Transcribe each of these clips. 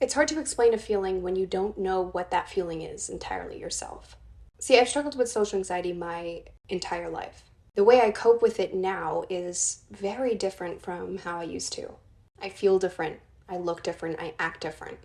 It's hard to explain a feeling when you don't know what that feeling is entirely yourself. See, I've struggled with social anxiety my entire life. The way I cope with it now is very different from how I used to. I feel different, I look different, I act different.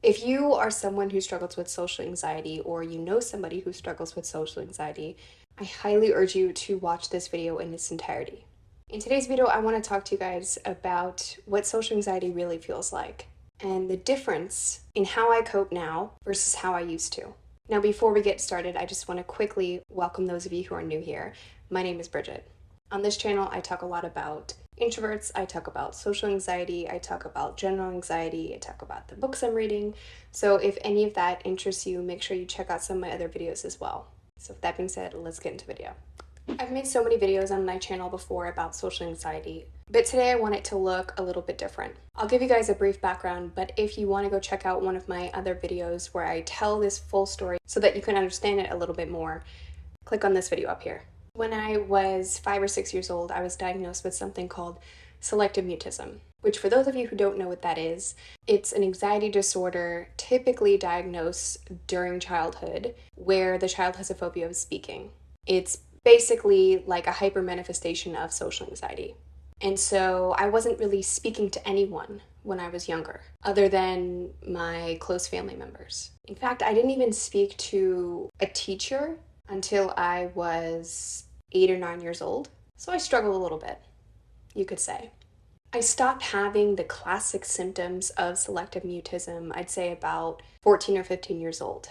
If you are someone who struggles with social anxiety or you know somebody who struggles with social anxiety, I highly urge you to watch this video in its entirety. In today's video, I want to talk to you guys about what social anxiety really feels like and the difference in how I cope now versus how I used to. Now, before we get started, I just want to quickly welcome those of you who are new here. My name is Bridget. On this channel, I talk a lot about introverts, I talk about social anxiety, I talk about general anxiety, I talk about the books I'm reading. So if any of that interests you, make sure you check out some of my other videos as well. So with that being said, let's get into the video. I've made so many videos on my channel before about social anxiety, but today I want it to look a little bit different. I'll give you guys a brief background, but if you want to go check out one of my other videos where I tell this full story so that you can understand it a little bit more, click on this video up here. When I was 5 or 6 years old, I was diagnosed with something called selective mutism, which for those of you who don't know what that is, it's an anxiety disorder typically diagnosed during childhood where the child has a phobia of speaking. It's basically like a hyper manifestation of social anxiety. And so I wasn't really speaking to anyone when I was younger, other than my close family members. In fact, I didn't even speak to a teacher until I was 8 or 9 years old. So I struggled a little bit, you could say. I stopped having the classic symptoms of selective mutism, I'd say about 14 or 15 years old.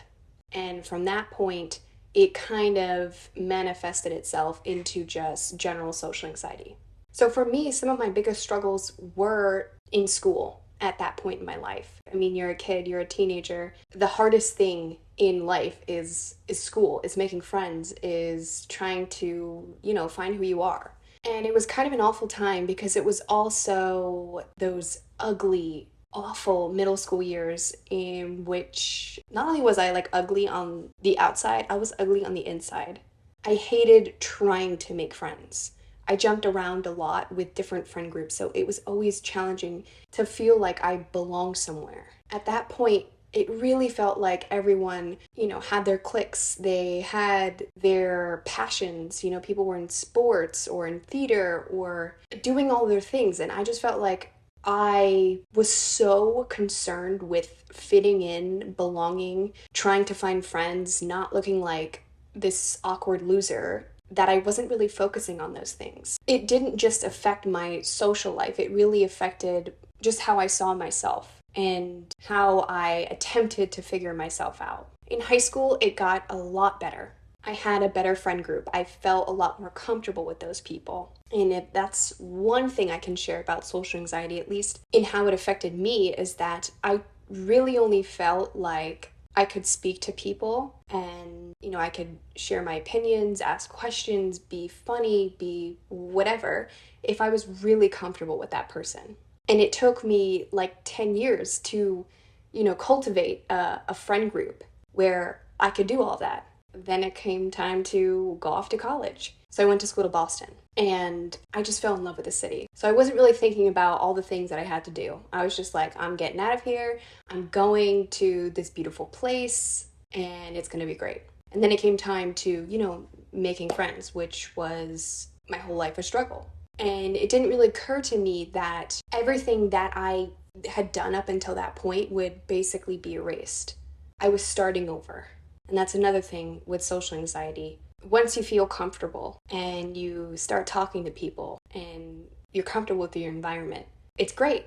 And from that point, it kind of manifested itself into just general social anxiety. So for me, some of my biggest struggles were in school at that point in my life. I mean, you're a kid, you're a teenager. The hardest thing in life is school, is making friends, is trying to, find who you are. And it was kind of an awful time because it was also those ugly, awful middle school years in which not only was I like ugly on the outside, I was ugly on the inside. I hated trying to make friends. I jumped around a lot with different friend groups, so it was always challenging to feel like I belonged somewhere. At that point, it really felt like everyone, had their cliques. They had their passions. People were in sports or in theater or doing all their things, and I just felt like I was so concerned with fitting in, belonging, trying to find friends, not looking like this awkward loser, that I wasn't really focusing on those things. It didn't just affect my social life, it really affected just how I saw myself and how I attempted to figure myself out. In high school, it got a lot better. I had a better friend group. I felt a lot more comfortable with those people. And if that's one thing I can share about social anxiety, at least in how it affected me, is that I really only felt like I could speak to people and, I could share my opinions, ask questions, be funny, be whatever, if I was really comfortable with that person. And it took me like 10 years to, cultivate a friend group where I could do all that. Then it came time to go off to college. So I went to school to Boston and I just fell in love with the city. So I wasn't really thinking about all the things that I had to do. I was just like, I'm getting out of here. I'm going to this beautiful place and it's going to be great. And then it came time to, making friends, which was my whole life a struggle. And it didn't really occur to me that everything that I had done up until that point would basically be erased. I was starting over. And that's another thing with social anxiety. Once you feel comfortable and you start talking to people and you're comfortable with your environment, it's great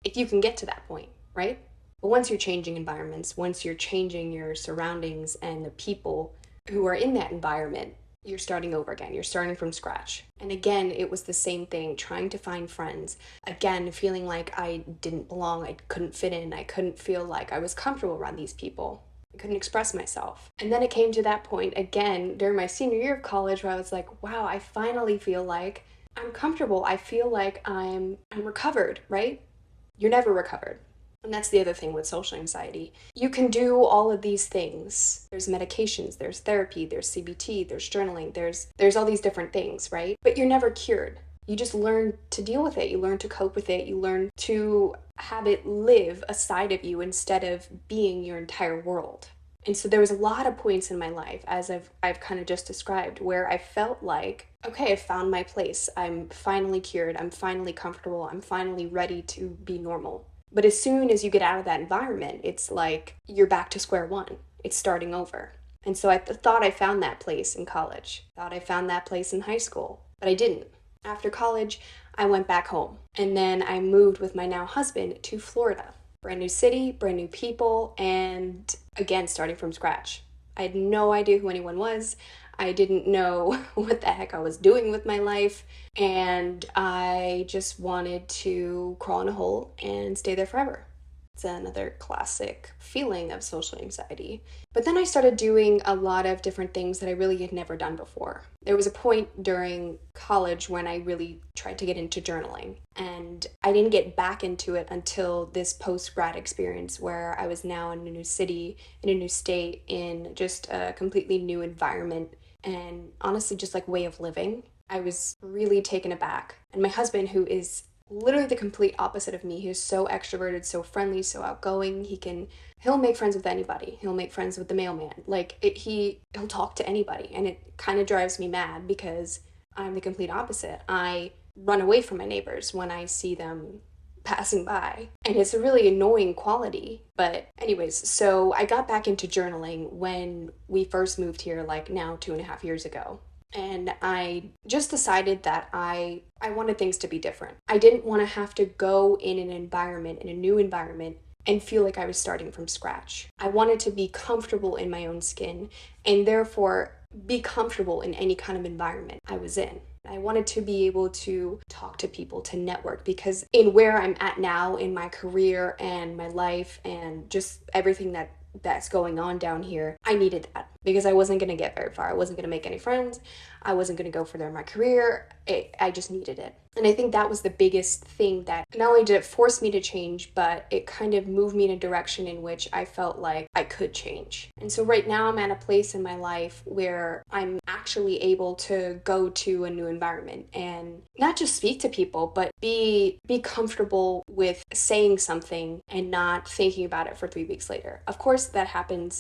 if you can get to that point, right? But once you're changing environments, once you're changing your surroundings and the people who are in that environment, you're starting over again. You're starting from scratch. And again, it was the same thing, trying to find friends. Again, feeling like I didn't belong, I couldn't fit in, I couldn't feel like I was comfortable around these people. I couldn't express myself. And then it came to that point again during my senior year of college where I was like, wow, I finally feel like I'm comfortable. I feel like I'm recovered, right? You're never recovered. And that's the other thing with social anxiety. You can do all of these things. There's medications, there's therapy, there's CBT, there's journaling, there's all these different things, right? But you're never cured. You just learn to deal with it. You learn to cope with it. You learn to have it live a side of you instead of being your entire world. And so there was a lot of points in my life, as I've kind of just described, where I felt like, okay, I found my place. I'm finally cured. I'm finally comfortable. I'm finally ready to be normal. But as soon as you get out of that environment, it's like you're back to square one. It's starting over. And so I thought I found that place in college. Thought I found that place in high school, but I didn't. After college, I went back home. And then I moved with my now husband to Florida. Brand new city, brand new people, and again, starting from scratch. I had no idea who anyone was. I didn't know what the heck I was doing with my life. And I just wanted to crawl in a hole and stay there forever. It's another classic feeling of social anxiety. But then I started doing a lot of different things that I really had never done before. There was a point during college when I really tried to get into journaling, and I didn't get back into it until this post-grad experience where I was now in a new city, in a new state, in just a completely new environment, and honestly just like way of living. I was really taken aback. And my husband, who is literally the complete opposite of me. He's so extroverted, so friendly, so outgoing. He'll make friends with anybody. He'll make friends with the mailman. He'll talk to anybody, and it kind of drives me mad because I'm the complete opposite. I run away from my neighbors when I see them passing by, and it's a really annoying quality. But anyways, so I got back into journaling when we first moved here, like now 2.5 years ago. And I just decided that I wanted things to be different. I didn't want to have to go in an environment, in a new environment, and feel like I was starting from scratch. I wanted to be comfortable in my own skin and therefore be comfortable in any kind of environment I was in. I wanted to be able to talk to people, to network, because in where I'm at now in my career and my life and just everything that's going on down here, I needed that because I wasn't going to get very far. I wasn't going to make any friends. I wasn't going to go further in my career. I just needed it. And I think that was the biggest thing that not only did it force me to change, but it kind of moved me in a direction in which I felt like I could change. And so right now I'm at a place in my life where I'm actually able to go to a new environment and not just speak to people, but be comfortable with saying something and not thinking about it for 3 weeks later. Of course, that happens,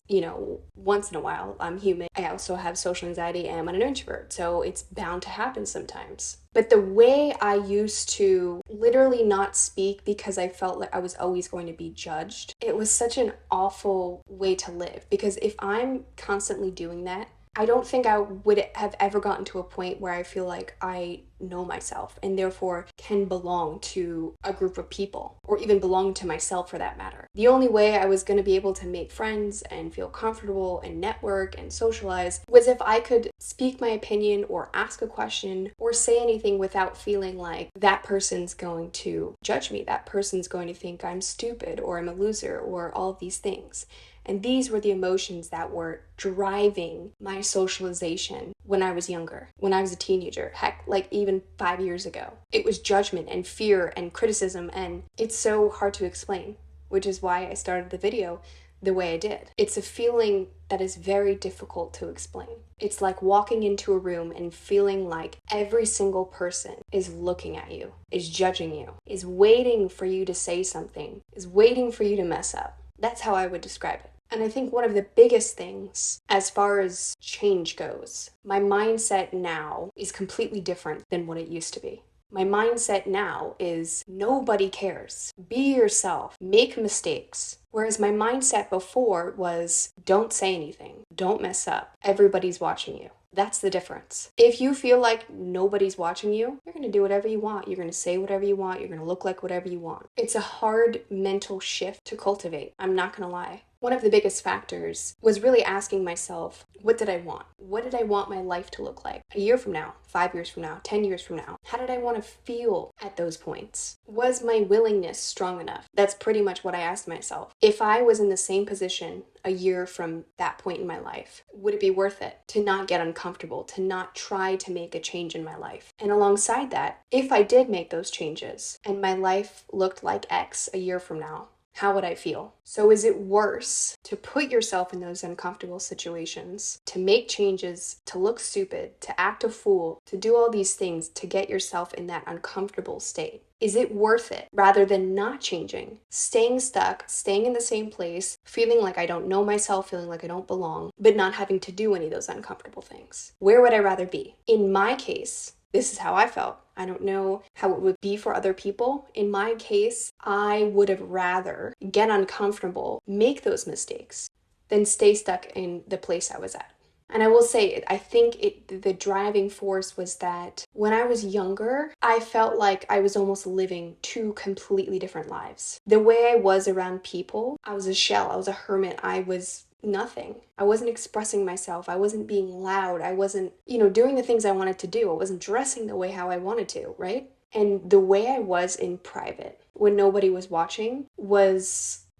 once in a while. I'm human. I also have social anxiety and I'm an introvert, so it's bound to happen sometimes. But the way I used to literally not speak because I felt like I was always going to be judged, it was such an awful way to live. Because if I'm constantly doing that, I don't think I would have ever gotten to a point where I feel like I know myself and therefore can belong to a group of people or even belong to myself for that matter. The only way I was going to be able to make friends and feel comfortable and network and socialize was if I could speak my opinion or ask a question or say anything without feeling like that person's going to judge me, that person's going to think I'm stupid or I'm a loser or all of these things. And these were the emotions that were driving my socialization when I was younger, when I was a teenager, heck, like even 5 years ago. It was judgment and fear and criticism, and it's so hard to explain, which is why I started the video the way I did. It's a feeling that is very difficult to explain. It's like walking into a room and feeling like every single person is looking at you, is judging you, is waiting for you to say something, is waiting for you to mess up. That's how I would describe it. And I think one of the biggest things as far as change goes, my mindset now is completely different than what it used to be. My mindset now is nobody cares. Be yourself. Make mistakes. Whereas my mindset before was don't say anything. Don't mess up. Everybody's watching you. That's the difference. If you feel like nobody's watching you, you're going to do whatever you want. You're going to say whatever you want. You're going to look like whatever you want. It's a hard mental shift to cultivate. I'm not going to lie. One of the biggest factors was really asking myself, what did I want? What did I want my life to look like? A year from now, 5 years from now, 10 years from now? How did I want to feel at those points? Was my willingness strong enough? That's pretty much what I asked myself. If I was in the same position a year from that point in my life, would it be worth it to not get uncomfortable, to not try to make a change in my life? And alongside that, if I did make those changes and my life looked like X a year from now, how would I feel? So is it worse to put yourself in those uncomfortable situations, to make changes, to look stupid, to act a fool, to do all these things to get yourself in that uncomfortable state? Is it worth it rather than not changing, staying stuck, staying in the same place, feeling like I don't know myself, feeling like I don't belong, but not having to do any of those uncomfortable things? Where would I rather be? In my case, this is how I felt. I don't know how it would be for other people. In my case, I would have rather get uncomfortable, make those mistakes, than stay stuck in the place I was at. And I will say, I think the driving force was that when I was younger, I felt like I was almost living two completely different lives. The way I was around people, I was a shell, I was a hermit, I was nothing. I wasn't expressing myself. I wasn't being loud. I wasn't, doing the things I wanted to do. I wasn't dressing the way how I wanted to, right? And the way I was in private when nobody was watching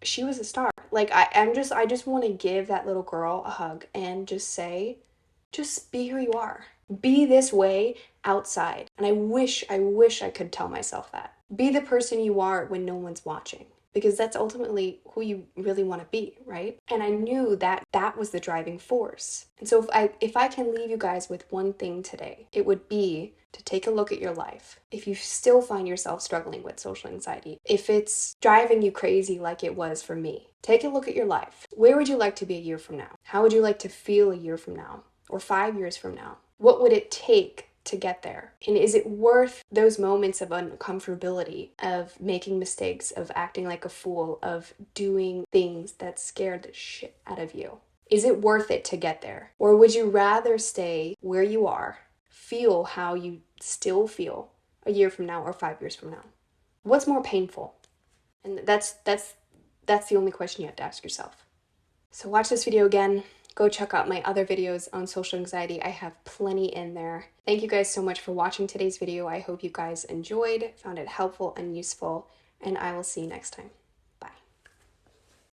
she was a star. Like I just want to give that little girl a hug and just say, just be who you are. Be this way outside. And I wish I could tell myself that. Be the person you are when no one's watching. Because that's ultimately who you really want to be, right? And I knew that that was the driving force. And so if I can leave you guys with one thing today, it would be to take a look at your life. If you still find yourself struggling with social anxiety, if it's driving you crazy like it was for me, take a look at your life. Where would you like to be a year from now? How would you like to feel a year from now? Or 5 years from now? What would it take to get there? And is it worth those moments of uncomfortability, of making mistakes, of acting like a fool, of doing things that scared the shit out of you? Is it worth it to get there? Or would you rather stay where you are, feel how you still feel a year from now or 5 years from now? What's more painful? And that's the only question you have to ask yourself. So watch this video again. Go check out my other videos on social anxiety. I have plenty in there. Thank you guys so much for watching today's video. I hope you guys enjoyed, found it helpful and useful, and I will see you next time.